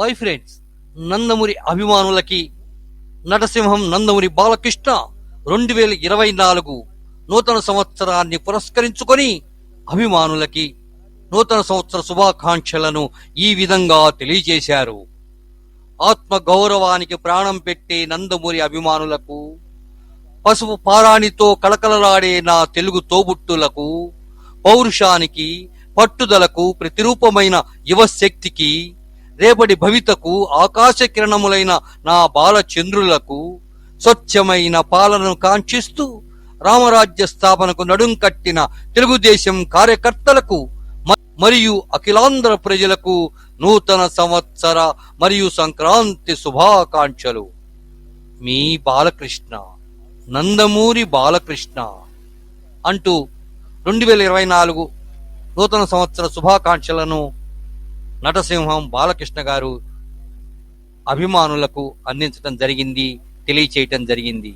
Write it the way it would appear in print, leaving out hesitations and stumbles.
Hi friends, Nandamuri అభిమానులకి నటసింహం నందమూరి బాలకృష్ణ 2024 నూతన సంవత్సరాన్ని పురస్కరించుకొని అభిమానులకి నూతన సంవత్సర శుభాకాంక్షలను ఈ విధంగా తెలియజేశారు. ఆత్మ గౌరవానికి ప్రాణం పెట్టే నందమూరి అభిమానులకు, పసుపు పారాణితో కళకళలాడే నా తెలుగు తోబుట్టులకు, పౌరుషానికి పట్టుదలకు ప్రతిరూపమైన యువశక్తికి, రేపటి భవితకు ఆకాశ కిరణములైన నా బాలచంద్రులకు, స్వచ్ఛమైన పాలనను కాంక్షిస్తూ రామరాజ్య స్థాపనకు నడుం కట్టిన తెలుగుదేశం కార్యకర్తలకు మరియు అఖిలాంధ్ర ప్రజలకు నూతన సంవత్సర మరియు సంక్రాంతి శుభాకాంక్షలు. మీ బాలకృష్ణ, నందమూరి బాలకృష్ణ అంటూ 2024 నూతన సంవత్సర శుభాకాంక్షలను నటసింహం బాలకృష్ణ గారు అభిమానులకు అందించడం జరిగింది, తెలియచేయటం జరిగింది.